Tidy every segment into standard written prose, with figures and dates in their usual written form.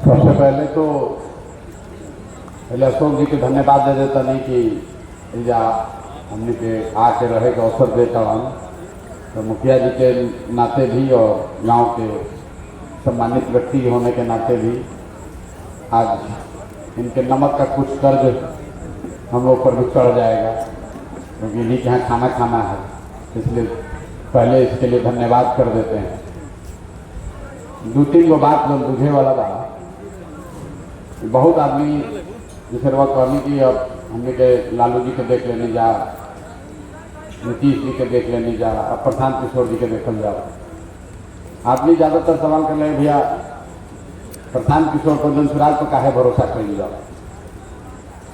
सबसे पहले तो अशोक जी के धन्यवाद दे देता नहीं कि या हमने के आके रहे का अवसर देता हम तो मुखिया जी के नाते भी और गांव के सम्मानित व्यक्ति होने के नाते भी आज इनके नमक का कुछ कर्ज हम लोग पर भी चढ़ जाएगा, क्योंकि इन्हीं के यहाँ खाना खाना है, इसलिए पहले इसके लिए धन्यवाद कर देते हैं। दो तीन गो बात जो बुझे वाला बा, बहुत आदमी जैसे वह कहनी कि अब हमने के लालू जी के देख लेने जा, नीतीश जी के देख लेने जा, अब प्रशांत किशोर जी के देखल जाओ। आदमी ज़्यादातर सवाल कर रहे भैया प्रशांत किशोर को जनसुराज पर काहे भरोसा कर जाओ।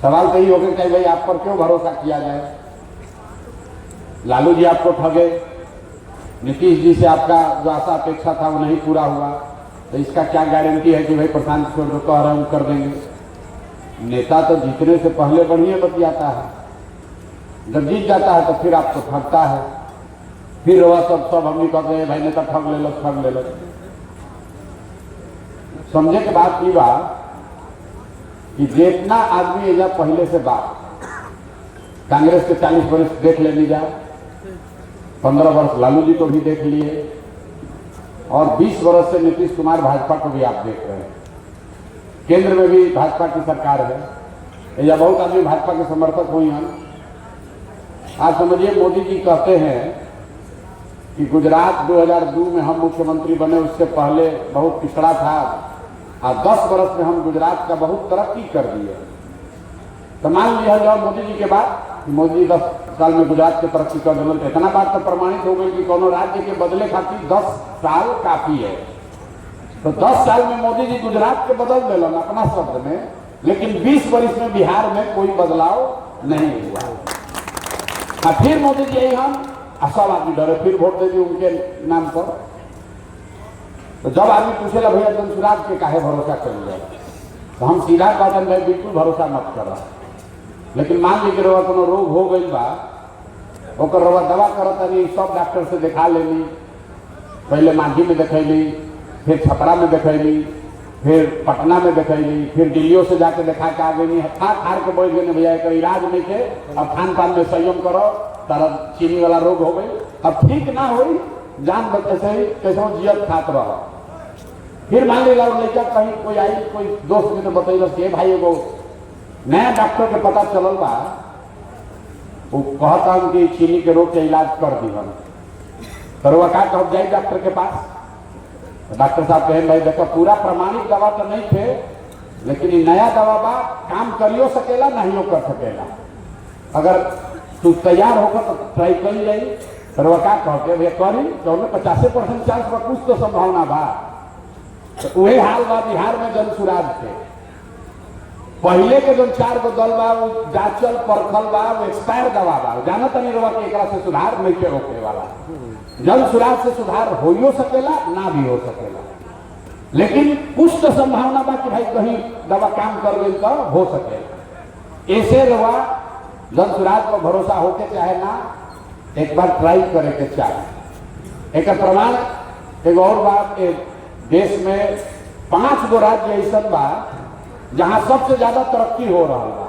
सवाल तो यही हो गया कि भाई आप पर क्यों भरोसा किया जाए। लालू जी आपको ठगे, नीतीश जी से आपका जो आशा अपेक्षा था वो नहीं पूरा हुआ, तो इसका क्या गारंटी है कि भाई प्रशांत किशोर जो कह रहे हैं कर देंगे। नेता तो जीतने से पहले बढ़िया बतियाता है, जब जीत जाता है तो फिर आपको ठगता है, फिर वह सब हम नहीं कहते हैं भाई नेता ठग ले लो। समझे के बात की बात कि जितना आदमी एजा पहले से बात कांग्रेस के 40 वर्ष देख लेनी जा, 15 वर्ष लालू जी को भी देख लिए और 20 वर्ष से नीतीश कुमार भाजपा को भी आप देख रहे हैं। केंद्र में भी भाजपा की सरकार है, या बहुत आदमी भाजपा के समर्थक हुई हैं। आज समझिए मोदी जी कहते हैं कि गुजरात 2002 में हम मुख्यमंत्री बने, उससे पहले बहुत पिछड़ा था और 10 वर्ष में हम गुजरात का बहुत तरक्की कर दिए। तो मान लिया जाओ मोदी जी के बाद मोदी जी 10 साल में गुजरात की तरक्की कर देना, तो इतना बात तो प्रमाणित हो गई कि कोनो राज्य के बदले खातिर 10 साल काफी है। तो 10 साल में मोदी जी गुजरात के बदल दिलन अपना शब्द में, लेकिन 20 वर्ष में बिहार में कोई बदलाव नहीं हुआ। फिर मोदी जी यही हम सब आदमी डरे, फिर वोट दे दी उनके नाम पर। तो जब आदमी पूछेला भैया जनसुराज के काहे भरोसा करिए, तो हम सीधा कहते भाई बिल्कुल भरोसा मत करो। लेकिन मान लीजिए रवा कोनो रोग हो गई बा, ओकर रवा दवा करत नहीं, सब डॉक्टर से दिखा लेनी, पहले मांझी में दिखैली, फिर छपरा में दिखैली, फिर पटना में दिखैली, फिर दिल्लियों से जाके दिखा के आ गई, हार के बैठ गए भैया एक इलाज नहीं थे, अब खान पान में संयम करो, तारा चीनी वाला रोग हो गई, अब ठीक ना हुई, जान बचे से ही कैसे जियत खात रहो। फिर मान लीजिए लड़का कहीं कोई आई, कोई दोस्त ने तो बतैल कि भाई एगो नया डॉक्टर के पता चलल बा, वो कहता हूँ कि चीनी के रोग के इलाज कर दी हम। तो वह क्या कब जाए डॉक्टर के पास, डॉक्टर साहब कहें भाई देखो पूरा प्रमाणित दवा तो नहीं थे, लेकिन ये नया दवा बा, काम करियो सकेला नहीं कर सकेला, अगर तू तैयार होकर तो ट्राई कर जाई। फिर वह क्या कहते भैया करी तो 50% चांस पर कुछ तो संभावना बा। तो वही हाल बा बिहार में जनसुराज के पहले के जो 4 गो दल बा, वो जांचल परखल बा, वो एक्सपायर दवा बा, जाना तनी रवा कि एकरा से सुधार नहीं के रोके वाला। जनसुराज से सुधार हो सकेला ना भी हो सकेला, लेकिन कुछ तो संभावना बा कि भाई कहीं दवा काम कर गई तो हो सके। ऐसे रवा जनसुराज पर भरोसा होके चाहे ना, एक बार ट्राई करे के चाहे। एक प्रमाण एक और बात, देश में 5 गो राज्य ऐसा बा जहां सबसे ज्यादा तरक्की हो रहा बा,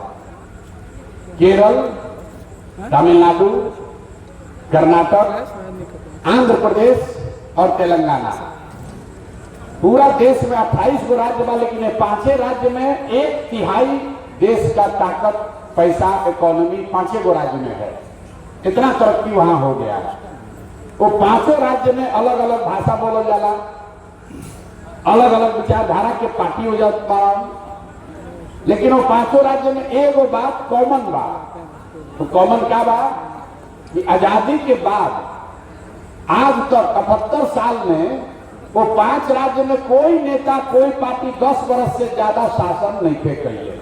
केरल, तमिलनाडु, कर्नाटक, आंध्र प्रदेश और तेलंगाना। पूरा देश में 28 गो राज्य बा, लेकिन 5 राज्य में 1/3 देश का ताकत, पैसा, इकोनॉमी 5 गो राज्य में है। इतना तरक्की वहां हो गया। वो 5 राज्य में अलग अलग भाषा बोला जाला, अलग अलग विचारधारा के पार्टी हो जाता, लेकिन वो 5 राज्य में एगो बात कॉमन बा। तो कॉमन क्या बा कि आजादी के बाद आज तक 78 साल में वो 5 राज्य में कोई नेता, कोई पार्टी 10 वर्ष से ज्यादा शासन नहीं थे कहिए।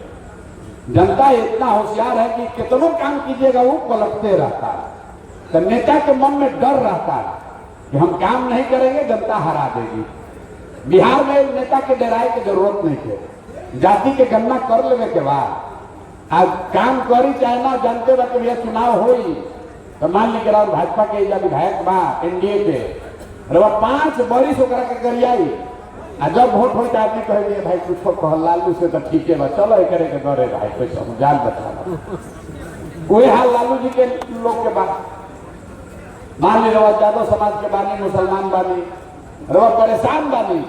जनता इतना होशियार है कि कितनों काम कीजिएगा वो पलटते रहता है। तो नेता के मन में डर रहता है कि हम काम नहीं करेंगे जनता हरा देगी। बिहार में नेता के डराए की जरूरत नहीं है, जाति के गणना कर लेने के बाद आज काम करी चाहे ना, जानते रहे भैया चुनाव हो तो मान लीजिए भाजपा के विधायक बा एनडीए के 5 बरिस के गरियाई जब वोट हो आदमी कहे भाई कुछ कह लालू से तो ठीक है, चलो ये करे के डरे भाई पैसा जान बचा। वही हाल लालू जी के लोग के बाद मान ली रवा यादव समाज के बानी, मुसलमान बानी, रवा परेशान बानी,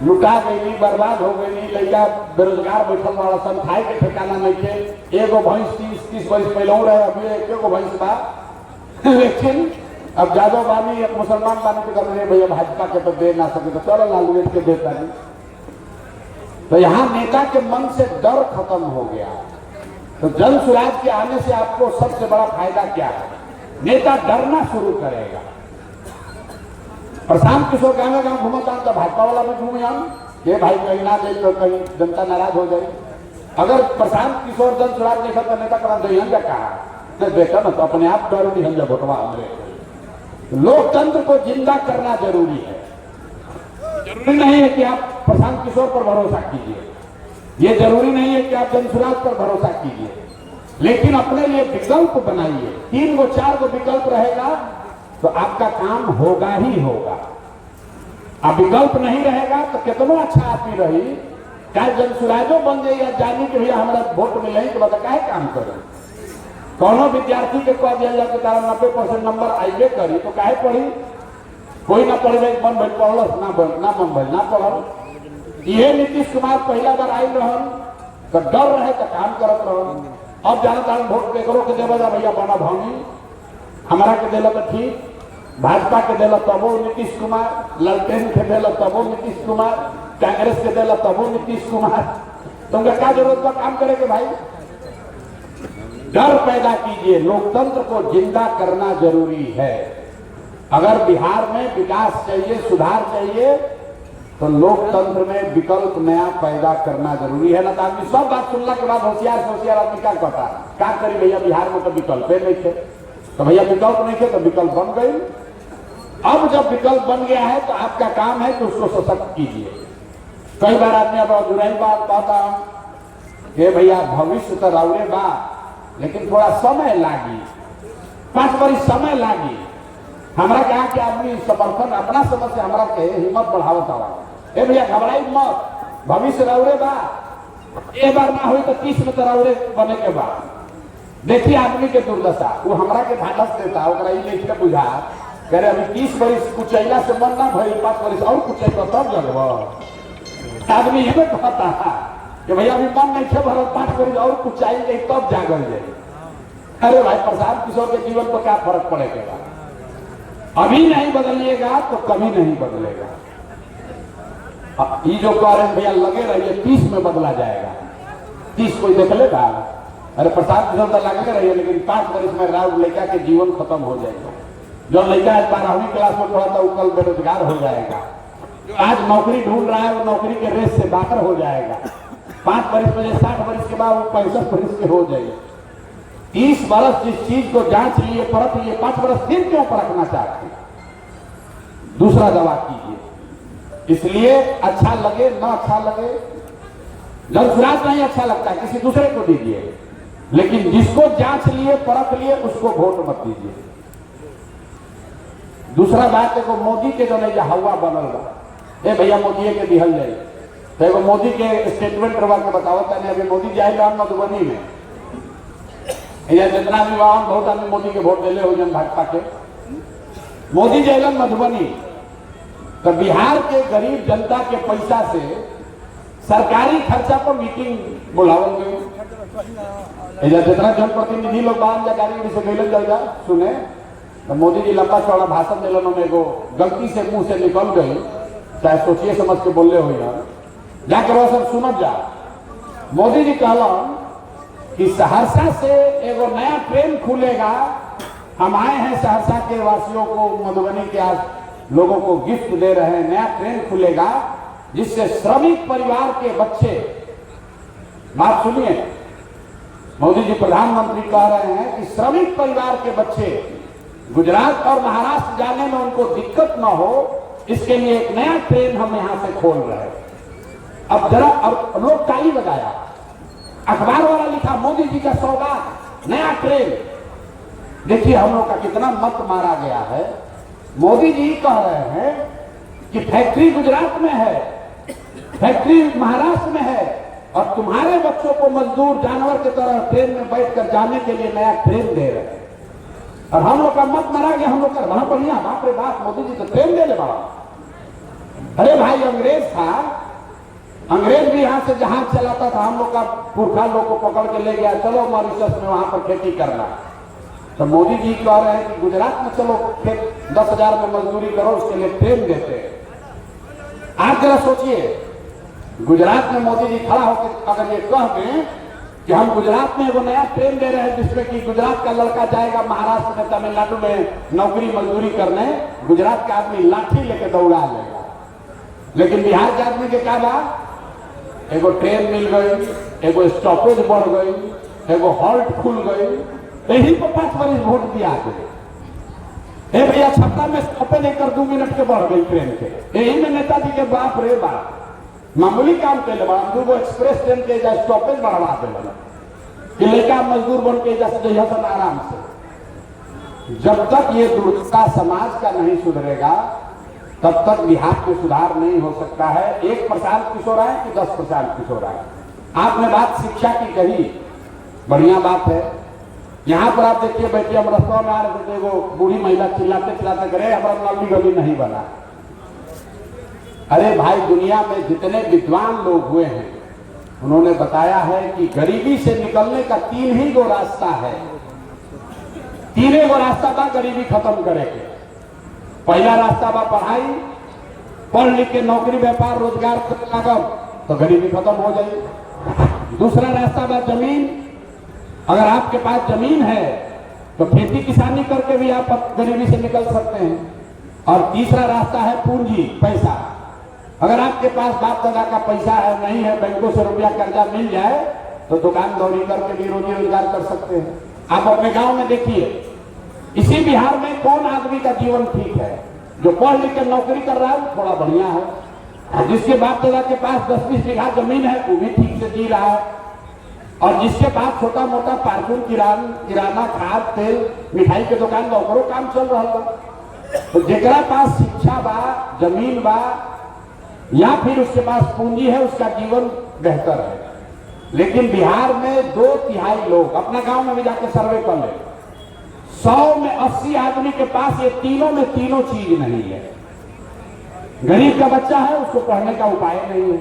लुटा गई, बर्बाद हो गई, लड़का बेरोजगार बैठल वाला सन, खाए के ठिकाना नहीं थे। एगो भैंस 30 वर्ष पहले रहे, अभी एगो भैंस बा। लेकिन अब यादव बानी एक मुसलमान बानी तो कर रहे भैया भाजपा के तो दे ना सके तो चलो लालू के देता नहीं। तो यहाँ नेता के मन से डर खत्म हो गया। तो जन सुराज के आने से आपको सबसे बड़ा फायदा क्या है? नेता डरना शुरू करेगा। प्रशांत किशोर गाँव गाँव घूमता तो भाजपा वाला में घूम जाऊं, ये भाई कहीं ना जाए तो कहीं जनता नाराज हो जाए। अगर प्रशांत किशोर जन सुराज देखा तो नेता करा तो कहा देखा ना तो अपने आप डर भी हम जब भोटवा हमरे। लोकतंत्र को जिंदा करना जरूरी है। जरूरी नहीं है कि आप प्रशांत किशोर पर भरोसा कीजिए, ये जरूरी नहीं है कि आप जनसुराज पर भरोसा कीजिए, लेकिन अपने लिए विकल्प बनाइए। 3 गो 4 गो विकल्प रहेगा तो आपका काम होगा ही होगा। अब विकल्प नहीं रहेगा तो कितना अच्छा आदमी रही, चाहे जनसुराजो बन जाए या जानी कि भैया हमारा वोट मिले तो बता काहे काम करें। कोनो विद्यार्थी के कह दिया जाए कारण 90% नंबर आइए करी तो काहे पढ़ी, कोई ना पढ़े मन भल पढ़ल ना मन भल ना पढ़ल। ये नीतीश कुमार पहला बार आई रहन तो डर रहे तो काम करत रहन। अब जाना कारण वोट केकरो के देवे भैया बना भावी, हमारा के दिल तो ठीक, भाजपा के दिल तबो नीतीश कुमार, ललटेन के दिल तबो नीतीश कुमार, कांग्रेस के दिल तबो नीतीश कुमार। तुमका क्या जरूरत का काम करे के भाई? डर पैदा कीजिए। लोकतंत्र को जिंदा करना जरूरी है। अगर बिहार में विकास चाहिए, सुधार चाहिए तो लोकतंत्र में विकल्प नया पैदा करना जरूरी है। ना तो आदमी सब बात सुनने के बाद होशियार से होशियार आदमी क्या कहता क्या करी भैया बिहार में तो विकल्प नहीं थे, तो भैया विकल्प नहीं थे तो विकल्प बन गई। अब जब विकल्प बन गया है तो आपका काम है कि उसको सशक्त कीजिए। कई बार आदमी अब जुड़ाई बात कहता ये भैया भविष्य तो राउरे बा लेकिन थोड़ा समय लागी, 5 वर्ष समय लागी। हमारा कहा कि आदमी समर्थन अपना समझ से हमारा के हिम्मत बढ़ावत आवा। ए भैया घबराई मत, भविष्य राउरे बा, एक बार ना हुई तो 30 में तो राउरे बने के बाद। देखिए आदमी के दुर्दशा, वो हमरा के धाडस देता ओकरा ई नहीं के बुझा करे अभी 30 वर्ष कुचैला से मन ना भई 5 वर्ष और कुचैला तब लगब। आदमी ये कहता कि भैया अभी मन नहीं थे भरत 5 वर्ष और कुचाई गई तब जागल जाए। अरे भाई प्रशांत किशोर के जीवन पर क्या फर्क पड़ेगा? अभी नहीं बदलिएगा तो कभी नहीं बदलेगा। ये जो कह रहे भैया लगे रहिए 30 में बदला जाएगा, 30 कोई देख लेगा? अरे प्रशांत किशोर तो लगे रहिए लेकिन 5 वर्ष में राव लड़का के जीवन खत्म हो जाएगा। जो लड़का आज 12वीं क्लास में पढ़ा था वो कल बेरोजगार हो जाएगा। जो आज नौकरी ढूंढ रहा है वो नौकरी के रेस से बाहर हो जाएगा। 5 वर्ष में 60 वर्ष के बाद वो 65 वर्ष के हो जाएगा। 30 वर्ष जिस चीज को जांच लिए परख लिए 5 वर्ष फिर क्यों परखना चाहते? दूसरा दवा कीजिए। इसलिए अच्छा लगे ना अच्छा लगे, जनसुराज नहीं अच्छा लगता किसी दूसरे को दीजिए, लेकिन जिसको जांच लिए परख लिए उसको वोट मत दीजिए। दूसरा बात देखो मोदी के जो नहीं हवा बनल बा, ए भैया मोदी के दिहल जाए तो एगो मोदी के स्टेटमेंट करवा के बताओ तने। अभी मोदी जाए राम मधुबनी में जितना भी वाहन बहुत आदमी मोदी के वोट दिले हो जन भाजपा के, मोदी जयलन मधुबनी तो बिहार के गरीब जनता के पैसा से सरकारी खर्चा पर मीटिंग बुलावल गई। जितना जनप्रतिनिधि लोग बाहर जा गाड़ी से गैलन चल जा सुने तो मोदी जी लंबा चौड़ा भाषण दिलन में एगो गलती से मुंह से निकल गई, चाहे सोचिए समझ के बोले हो जाकर वो सब सुनत जा। मोदी जी कहलन कि सहरसा से एगो नया ट्रेन खुलेगा, हम आए हैं सहरसा के वासियों को मधुबनी के आज लोगों को गिफ्ट दे रहे हैं। नया ट्रेन खुलेगा जिससे श्रमिक परिवार के बच्चे, बात सुनिए मोदी जी प्रधानमंत्री कह रहे हैं कि श्रमिक परिवार के बच्चे गुजरात और महाराष्ट्र जाने में उनको दिक्कत ना हो, इसके लिए एक नया ट्रेन हम यहां से खोल रहे हैं। अब जरा अब लोग ताली लगाया, अखबार वाला लिखा मोदी जी का सौगात नया ट्रेन। देखिए हम लोग का कितना मत मारा गया है। मोदी जी कह रहे हैं कि फैक्ट्री गुजरात में है, फैक्ट्री महाराष्ट्र में है और तुम्हारे बच्चों को मजदूर जानवर की तरह ट्रेन में बैठकर जाने के लिए नया ट्रेन दे रहे हैं। और हम लोग का मत मरा गया, हम लोग का बड़ा बढ़िया, बाप रे बाप, मोदी जी तो ट्रेन दे ले बड़ा। अरे भाई अंग्रेज था, अंग्रेज भी यहां से जहाज चलाता था, हम लोग का पुरखा लोग को पकड़ के ले गया, चलो मॉरिशस में वहां पर खेती करना। तो मोदी जी कह रहे हैं कि गुजरात में चलो खेत 10,000 में मजदूरी करो, उसके लिए ट्रेन देते हैं। आप जरा सोचिए, गुजरात में मोदी जी खड़ा होकर अगर ये कह दें कि हम गुजरात में वो नया ट्रेन दे रहे हैं जिसमें कि गुजरात का लड़का जाएगा महाराष्ट्र में, तमिलनाडु में नौकरी मजदूरी करने, गुजरात का आदमी लाठी लेके दौड़ा लेगा। लेकिन बिहार के आदमी के क्या बात, एगो ट्रेन मिल गई, एगो स्टॉपेज बढ़ गई, एगो हॉल्ट खुल गई, यही को 5 वर्ष वोट दिया गए। ए भैया छपरा में स्टॉपेज 1 2 मिनट के बढ़ गई ट्रेन के, यही में नेताजी के बाप रे बाप मामूली काम के लिए दूगो एक्सप्रेस ट्रेन के स्टॉपेज बढ़वा देगा कि लेकर मजदूर बन के जैसन आराम से। जब तक ये दुर्दशा समाज का नहीं सुधरेगा तब तक बिहार में सुधार नहीं हो सकता है। एक प्रशांत किशोर आए कि 10 प्रशांत किशोर आए। आपने बात शिक्षा की कही, बढ़िया बात है। यहाँ पर आप देखिए, बैठिए, हम रस्तों में आ रहे थे, वो बूढ़ी महिला चिल्लाते चिल्लाते करे हमारा नली गली नहीं बना। अरे भाई, दुनिया में जितने विद्वान लोग हुए हैं उन्होंने बताया है कि गरीबी से निकलने का 3 ही गो रास्ता है। 3 गो रास्ता बा गरीबी खत्म करे के। पहला रास्ता बा पढ़ाई, पढ़ लिख के नौकरी व्यापार रोजगार लागब तो गरीबी खत्म हो जाएगी। दूसरा रास्ता बा जमीन, अगर आपके पास जमीन है तो खेती किसानी करके भी आप गरीबी से निकल सकते हैं। और तीसरा रास्ता है पूंजी, पैसा। अगर आपके पास बाप दादा का पैसा है, नहीं है, बैंकों से रुपया कर्जा मिल जाए तो दुकान दौरी करके भी रोजी रोजगार कर सकते हैं। आप अपने गांव में देखिए, इसी बिहार में कौन आदमी का जीवन ठीक है? जो पढ़ लिख कर नौकरी कर रहा है थोड़ा बढ़िया है, जिसके बाप दादा के पास 10-20 बीघा जमीन है वो भी ठीक से जी रहा है, और जिसके पास छोटा मोटा पार्किंग, किराना, खाद, तेल, मिठाई के दुकान बा, ओकरो काम चल रहा है। तो जेकरा पास शिक्षा बा, जमीन बा, या फिर उसके पास पूंजी है, उसका जीवन बेहतर है। लेकिन बिहार में 2/3 लोग, अपना गांव में भी जाकर सर्वे कर ले, 100 में 80 आदमी के पास ये तीनों में तीनों चीज नहीं है। गरीब का बच्चा है, उसको पढ़ने का उपाय नहीं है।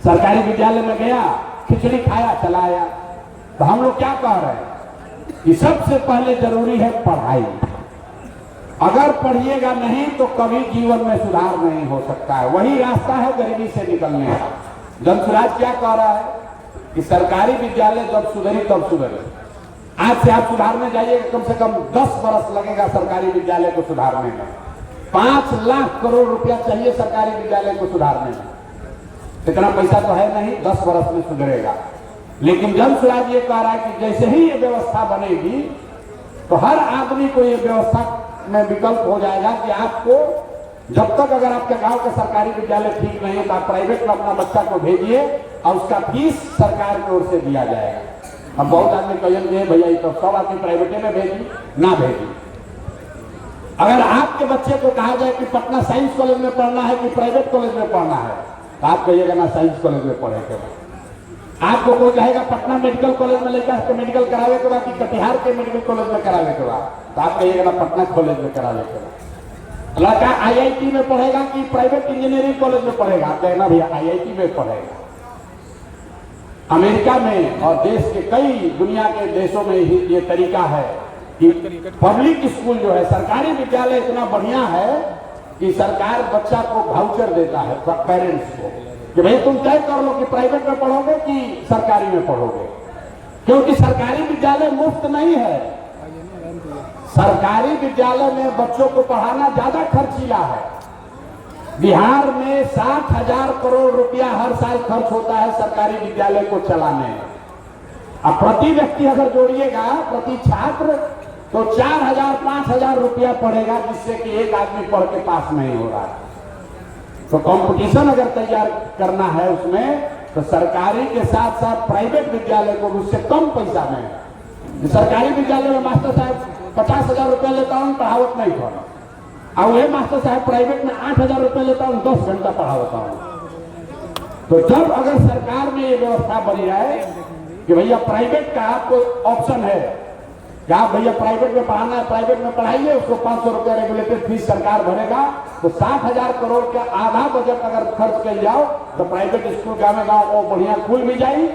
सरकारी विद्यालय में गया, खिचड़ी खाया, चला आया। तो हम लोग क्या कह रहे हैं कि सबसे पहले जरूरी है पढ़ाई। अगर पढ़िएगा नहीं तो कभी जीवन में सुधार नहीं हो सकता है। वही रास्ता है गरीबी से निकलने का। जनसुराज क्या कह रहा है कि सरकारी विद्यालय जब सुधरी तब सुधरे। आज से आप सुधारने जाइएगा, कम से कम 10 बरस लगेगा सरकारी विद्यालय को सुधारने में। 5 लाख करोड़ रुपया चाहिए सरकारी विद्यालय को सुधारने में। इतना पैसा तो है नहीं, 10 बरस में सुधरेगा। लेकिन जनसुराज ये कह रहा है कि जैसे ही ये व्यवस्था बनेगी तो हर आदमी को ये व्यवस्था में विकल्प हो जाएगा कि आपको जब तक अगर आपके गांव के सरकारी विद्यालय ठीक नहीं है तो आप प्राइवेट में अपना बच्चा को भेजिए और उसका फीस सरकार की ओर से दिया जाएगा। अब बहुत आदमी कहेंगे भैया तो सब आदमी प्राइवेटे में भेजी, ना भेजी। अगर आपके बच्चे को कहा जाए कि पटना साइंस कॉलेज में पढ़ना है कि प्राइवेट कॉलेज में पढ़ना है, तो आप कहिएगा ना साइंस कॉलेज में पढ़ेगा। आपको कोई कहेगा पटना मेडिकल कॉलेज में लेकर मेडिकल करावे के बाद कि कटिहार के मेडिकल कॉलेज में करावे के बाद, तो आप कहिएगा ना पटना कॉलेज में करावे के बाद। लड़का IIT में पढ़ेगा कि प्राइवेट इंजीनियरिंग कॉलेज में पढ़ेगा, आप कहना भैया IIT में पढ़ेगा। अमेरिका में और देश के कई दुनिया के देशों में ही ये तरीका है कि पब्लिक स्कूल जो है, सरकारी विद्यालय इतना बढ़िया है कि सरकार बच्चा को वाउचर देता है पेरेंट्स को कि भाई तुम तय कर लो कि प्राइवेट में पढ़ोगे कि सरकारी में पढ़ोगे, क्योंकि सरकारी विद्यालय मुफ्त नहीं है। सरकारी विद्यालय में बच्चों को पढ़ाना ज्यादा खर्चीला है। बिहार में 60,000 करोड़ रुपया हर साल खर्च होता है सरकारी विद्यालय को चलाने में। अब प्रति व्यक्ति अगर जोड़िएगा, प्रति छात्र, तो 4,000-5,000 रुपया पड़ेगा, जिससे कि एक आदमी पढ़ के पास नहीं हो रहा है। तो कंपटीशन अगर तैयार करना है उसमें, तो सरकारी के साथ साथ प्राइवेट विद्यालय को उससे कम पैसा में। सरकारी विद्यालय में मास्टर साहब 50,000 रुपया लेता हूँ, पढ़ावत नहीं कर, और वही मास्टर साहब प्राइवेट में 8,000 रुपया लेता हूँ, 10 घंटा पढ़ावता हूँ। तो जब अगर सरकार में ये व्यवस्था बनी जाए कि भैया प्राइवेट का आपको ऑप्शन है कि आप भैया प्राइवेट में पढ़ाना है, प्राइवेट में पढ़ाइए, उसको 500 रुपया रेगुलेटेड फीस सरकार भरेगा, तो 60,000 करोड़ का आधा बजट अगर खर्च कर जाओ तो प्राइवेट स्कूल गाँव को बढ़िया खुल भी जाए